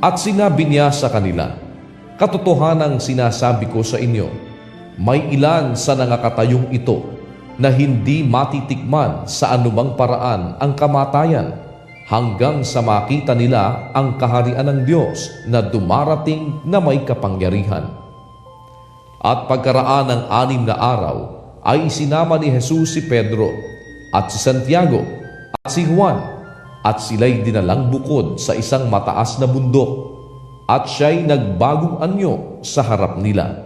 At sinabi niya sa kanila, "Katotohanang sinasabi ko sa inyo, may ilan sa nangakatayong ito na hindi matitikman sa anumang paraan ang kamatayan hanggang sa makita nila ang kaharian ng Diyos na dumarating na may kapangyarihan." At pagkaraan ng 6 na araw, ay isinama ni Jesus si Pedro at si Santiago at si Juan, at sila'y dinalang bukod sa isang mataas na bundok, at siya'y nagbagong anyo sa harap nila.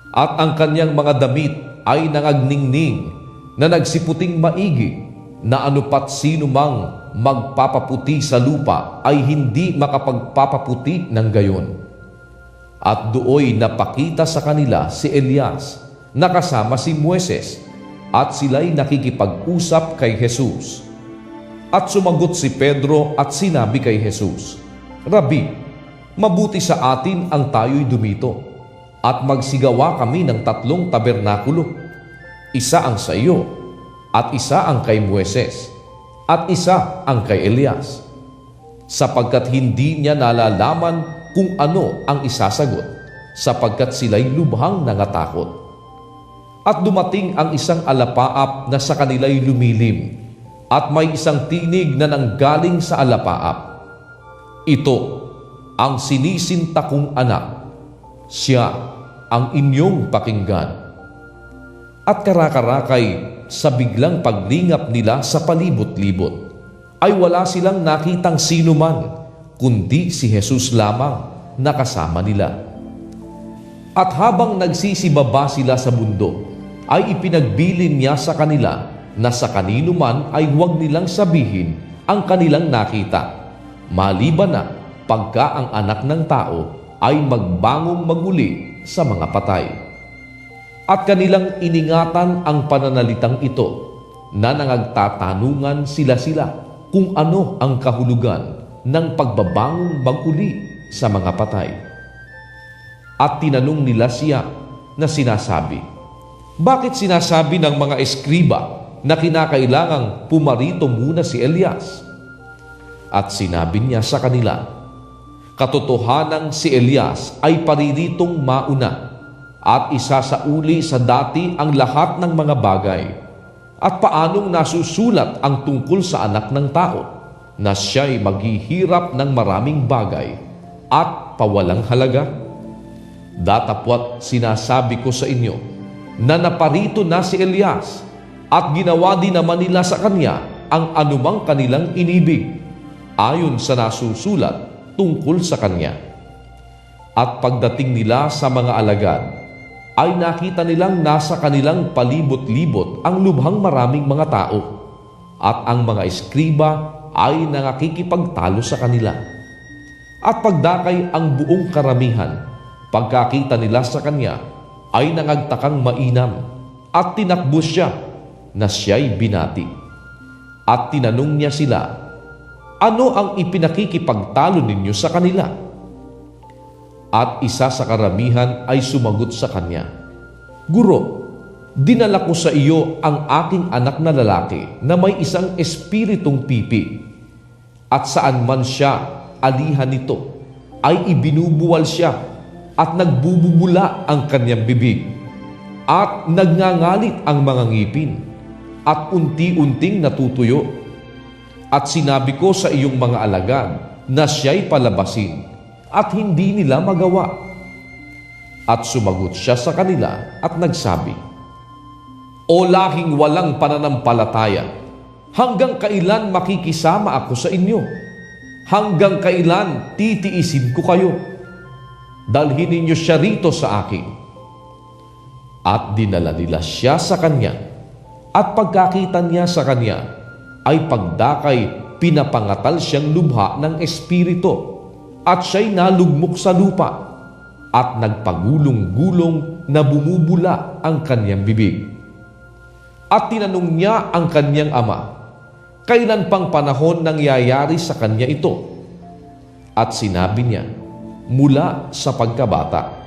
At ang kanyang mga damit ay nangagningning na nagsiputing maigi, na anupat sino mang magpapaputi sa lupa ay hindi makapagpapaputi ng gayon. At dooy napakita sa kanila si Elias na kasama si Moises, at sila'y nakikipag-usap kay Jesus. At sumagot si Pedro at sinabi kay Jesus, "Rabi, mabuti sa atin ang tayo'y dumito, at magsigawa kami ng 3 tabernakulo. Isa ang sa iyo, at isa ang kay Moises, at isa ang kay Elias." Sapagkat hindi niya nalalaman kung ano ang isasagot, sapagkat sila'y lubhang nangatakot. At dumating ang isang alapaap na sa kanila'y lumilim, at may isang tinig na nanggaling sa alapaap, "Ito ang sinisinta kong anak, siya ang inyong pakinggan." At karakarakay sa biglang paglingap nila sa palibot-libot, ay wala silang nakitang sino man, kundi si Jesus lamang na kasama nila. At habang nagsisibaba sila sa bundok, ay ipinagbilin niya sa kanila na sa kanino man ay huwag nilang sabihin ang kanilang nakita, maliban na pagka ang Anak ng Tao ay magbangong maguli sa mga patay. At kanilang iningatan ang pananalitang ito, na nangagtatanungan sila-sila kung ano ang kahulugan ng pagbabangong maguli sa mga patay. At tinanong nila siya na sinasabi, "Bakit sinasabi ng mga eskriba na kinakailangang pumarito muna si Elias?" At sinabi niya sa kanila, "Katotohanang si Elias ay pariritong mauna, at isasauli sa dati ang lahat ng mga bagay. At paanong nasusulat ang tungkol sa Anak ng Tao, na siya'y maghihirap ng maraming bagay at pawalang halaga? Datapwat sinasabi ko sa inyo, na naparito na si Elias, at ginawa din naman nila sa kanya ang anumang kanilang inibig, ayon sa nasusulat tungkol sa kanya." At pagdating nila sa mga alagad, ay nakita nilang nasa kanilang palibot-libot ang lubhang maraming mga tao, at ang mga eskriba ay nakikipagtalo sa kanila. At pagdakay ang buong karamihan, pagkakita nila sa kanya, ay nangagtakang mainam, at tinakbo siya na siya'y binati. At tinanong niya sila, "Ano ang ipinakikipagtalo ninyo sa kanila?" At isa sa karamihan ay sumagot sa kanya, "Guro, dinala ko sa iyo ang aking anak na lalaki na may isang espiritong pipi, at saan man siya alihan nito, ay ibinubuwal siya, at nagbububula ang kanyang bibig, at nagngangalit ang mga ngipin, at unti-unting natutuyo. At sinabi ko sa iyong mga alagad na siya'y palabasin, at hindi nila magawa." At sumagot siya sa kanila at nagsabi, "O lahing walang pananampalataya, hanggang kailan makikisama ako sa inyo? Hanggang kailan titiisin ko kayo? Dalhin ninyo siya rito sa akin." At dinala nila siya sa kanya, at pagkakita niya sa kanya, ay pagdakay pinapangatal siyang lubha ng espiritu, at siya'y nalugmok sa lupa, at nagpagulong-gulong na bumubula ang kanyang bibig. At tinanong niya ang kanyang ama, kailan pang panahon nangyayari sa kanya ito? At sinabi niya, mula sa pagkabata.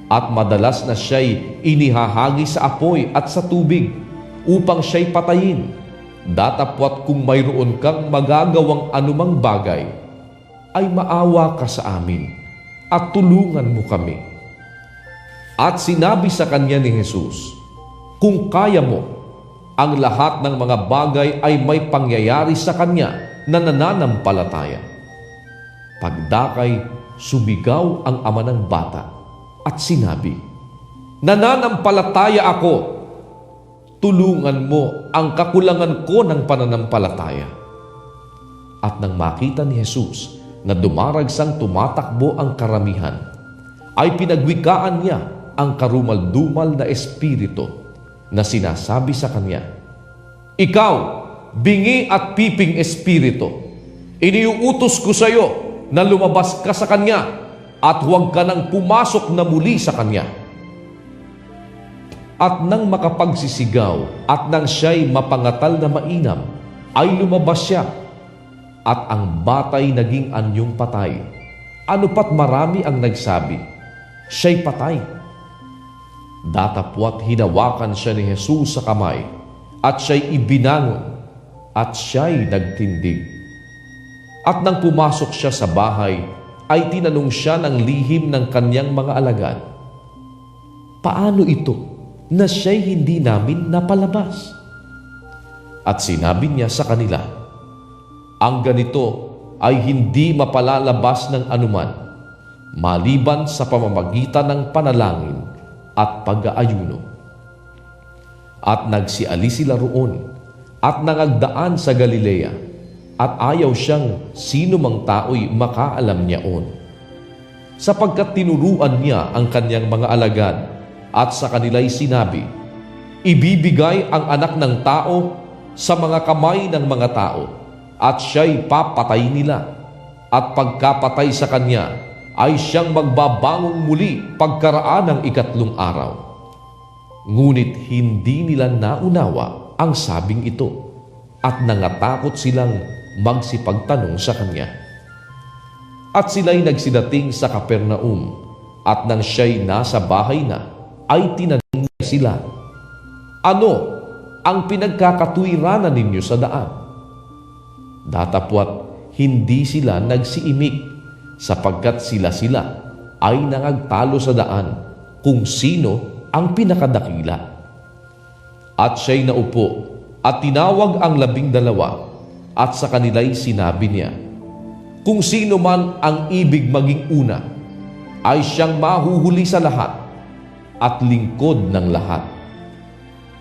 At madalas na siya'y inihahagi sa apoy at sa tubig upang siya'y patayin, datapwat kung mayroon kang magagawang anumang bagay, ay maawa ka sa amin at tulungan mo kami. At sinabi sa kanya ni Jesus, kung kaya mo, ang lahat ng mga bagay ay may pangyayari sa kanya na nananampalataya. Pagdakay, sumigaw ang ama ng bata at sinabi, nananampalataya ako. Tulungan mo ang kakulangan ko ng pananampalataya. At nang makita ni Jesus na dumaragsang tumatakbo ang karamihan, ay pinagwikaan niya ang karumal-dumal na espiritu na sinasabi sa kanya, ikaw, bingi at piping espiritu, iniuutos ko sa iyo na lumabas ka sa kanya at huwag ka nang pumasok na muli sa kanya. At nang makapagsisigaw at nang siya'y mapangatal na mainam, ay lumabas siya at ang batay naging anyong patay. Ano pat marami ang nagsabi, siya'y patay. Datapwat hinawakan siya ni Jesus sa kamay at siya'y ibinangon at siya'y nagtindig. At nang pumasok siya sa bahay, ay tinanong siya ng lihim ng kanyang mga alagad, paano ito na siya'y hindi namin napalabas? At sinabi niya sa kanila, ang ganito ay hindi mapalalabas ng anuman, maliban sa pamamagitan ng panalangin at pag-aayuno. At nagsialis sila roon at nangagdaan sa Galilea, at ayaw siyang sino mang tao'y makaalam niyaon, sapagkat tinuruan niya ang kanyang mga alagad at sa kanila'y sinabi, ibibigay ang anak ng tao sa mga kamay ng mga tao at siya'y papatay nila, at pagkapatay sa kanya ay siyang magbabangong muli pagkaraan ng 3 araw. Ngunit hindi nila naunawa ang sabing ito at nangatakot silang magsipagtanong sa kanya. At sila'y nagsidating sa Capernaum, at nang siya'y nasa bahay na, ay tinanong niya sila, ano ang pinagkakatuwiranan ninyo sa daan? Datapwat hindi sila nagsiimik, sapagkat sila ay nangagtalo sa daan kung sino ang pinakadakila. At siya'y naupo at tinawag ang 12, at sa kanila'y sinabi niya, kung sino man ang ibig maging una, ay siyang mahuhuli sa lahat at lingkod ng lahat.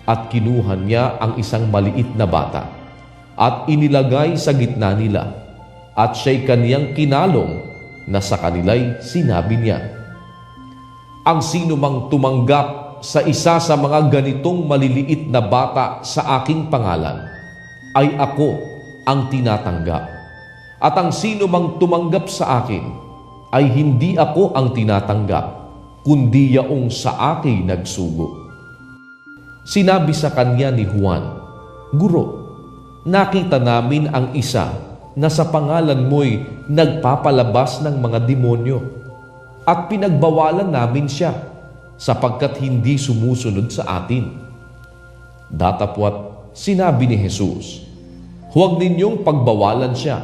At kinuha niya ang isang maliit na bata at inilagay sa gitna nila, at siya'y kaniyang kinalong na sa kanila'y sinabi niya, ang sino mang tumanggap sa isa sa mga ganitong maliliit na bata sa aking pangalan, ay ako ang tinatanggap. At ang sino mang tumanggap sa akin, ay hindi ako ang tinatanggap, kundi yaong sa akin nagsugo. Sinabi sa kanya ni Juan, Guro, nakita namin ang isa na sa pangalan mo'y nagpapalabas ng mga demonyo, at pinagbawalan namin siya, sapagkat hindi sumusunod sa atin. Datapwat sinabi ni Jesus, huwag ninyong pagbawalan siya,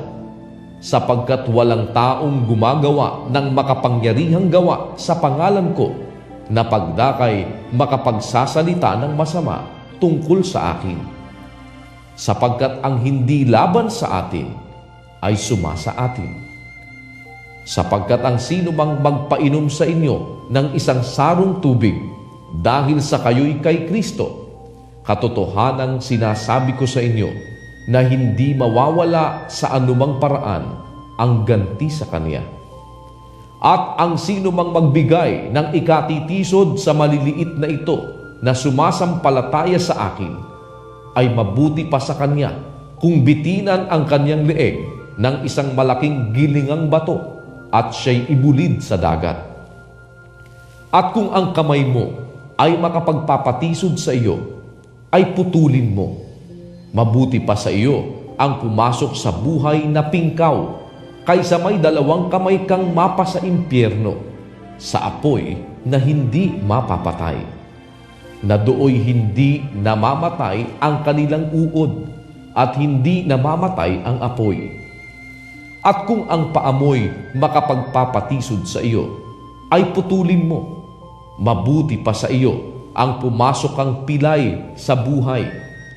sapagkat walang taong gumagawa ng makapangyarihang gawa sa pangalan ko na pagdakay makapagsasalita ng masama tungkol sa akin. Sapagkat ang hindi laban sa atin ay sumasa atin. Sapagkat ang sino mang magpainom sa inyo ng isang sarong tubig dahil sa kayo'y kay Kristo, katotohanang sinasabi ko sa inyo na hindi mawawala sa anumang paraan ang ganti sa kanya. At ang sino mang magbigay ng ikatitisod sa maliliit na ito na sumasampalataya sa akin, ay mabuti pa sa kanya kung bitinan ang kanyang leeg ng isang malaking gilingang bato at siya'y ibulid sa dagat. At kung ang kamay mo ay makapagpapatisod sa iyo, ay putulin mo. Mabuti pa sa iyo ang pumasok sa buhay na pingkaw kaysa may 2 kamay kang mapa sa impyerno, sa apoy na hindi mapapatay, na dooy hindi namamatay ang kanilang uod at hindi namamatay ang apoy. At kung ang paamoy makapagpapatisod sa iyo, ay putulin mo. Mabuti pa sa iyo ang pumasok ang pilay sa buhay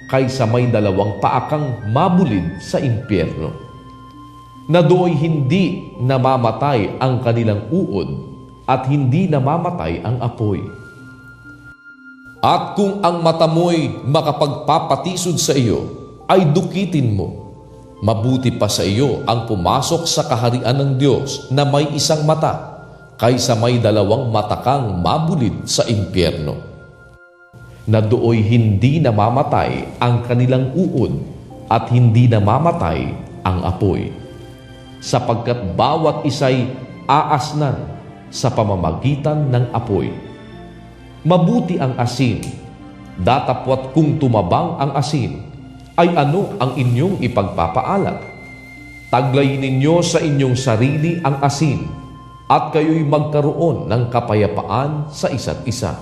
kaysa may dalawang paakang mabulid sa impyerno, na dooy hindi namamatay ang kanilang uod at hindi namamatay ang apoy. At kung ang mata mo'y makapagpapatisod sa iyo, ay dukitin mo. Mabuti pa sa iyo ang pumasok sa kaharian ng Diyos na may isang mata, kaysa may dalawang mata kang mabulid sa impyerno, na dooy hindi namamatay ang kanilang uod at hindi namamatay ang apoy, sapagkat bawat isa'y aasnan sa pamamagitan ng apoy. Mabuti ang asin, datapwat kung tumabang ang asin, ay ano ang inyong ipagpapaalat? Taglayin ninyo sa inyong sarili ang asin, at kayo'y magkaroon ng kapayapaan sa isa't isa.